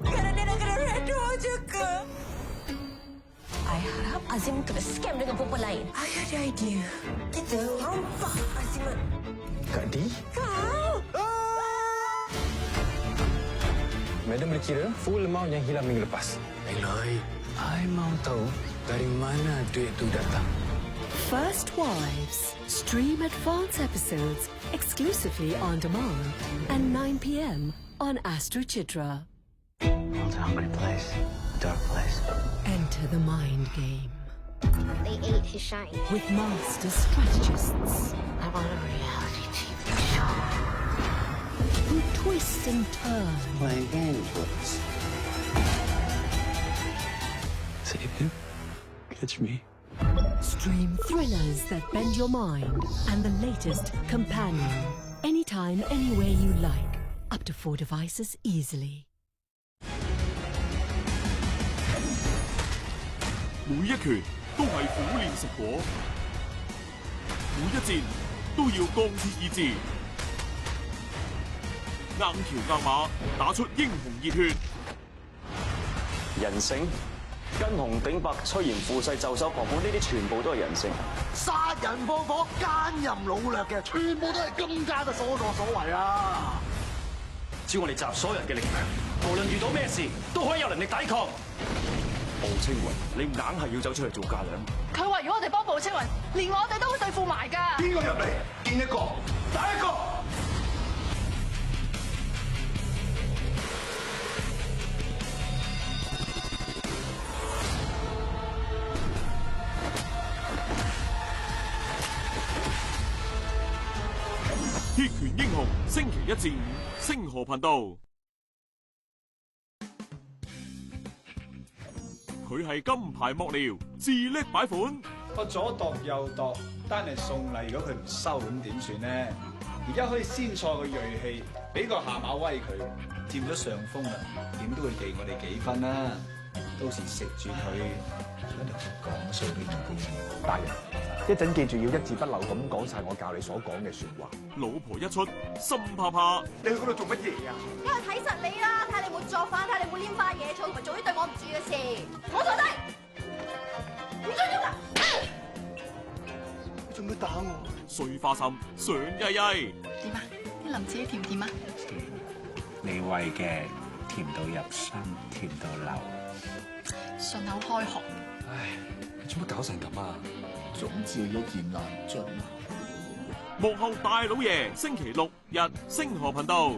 Karena dia nak kena redo je ke? I harap Azim kena scam dengan perempuan lain. I ada idea. Kita rompak Azim. Kak Di? Kau? Madam boleh kira full amount yang hilang minggu lepas. Eloy, I mau tahu dari mana duit tu datang. First Wives. Stream advance episodes exclusively on demand at 9 p.m. on Astro Chitra. It's a hungry place, a dark place. Enter the mind game They ate his shine. with master strategists I want a reality TV show. who twist and turn, Playing games with us. Save him. Catch me. stream thrillers that bend your mind, and the latest companion. Anytime, anywhere you like. Up to 4 devices easily. 每一拳都係苦練成果，每一戰都要鋼鐵意志，硬橋硬馬打出英雄熱血。人性，跟紅頂白、趨炎附勢、袖手旁觀，呢啲全部都係人性。殺人放火、奸淫擄掠嘅，全部都係金家嘅所作所為啊！只要我哋集所有人嘅力量，無論遇到咩事，都可以有能力抵抗。暴青雲，你硬係要走出嚟做嫁娘？佢話如果我哋幫暴青雲，連我哋都會對付埋㗎。邊個入嚟見一個打一個。鐵拳英雄星期1至5，星河頻道。佢係金牌幕僚，自叻擺款。我左度右度，單係送禮，如果佢唔收咁點算呢？而家可以先錯個鋭氣，俾個下馬威佢，佔咗上風啦，點都會記我哋幾分啦。到時食住佢，喺度講數俾人知。大人，一陣記住要一字不漏咁講晒我教你所講嘅説話。老婆一出，心怕怕。你去嗰度做乜嘢啊？因為睇實你啦，睇你冇作反，睇你冇拈花惹草，同埋做啲對我唔住嘅事。我坐低，唔准喐啊！你做咩打我？碎花心，想曳曳。點啊？啲林子甜唔甜啊？你餵嘅甜到入心，甜到流。順口開河。唉，你做乜搞成咁啊？總之一言難盡。幕後大老爺，星期6日星河頻道。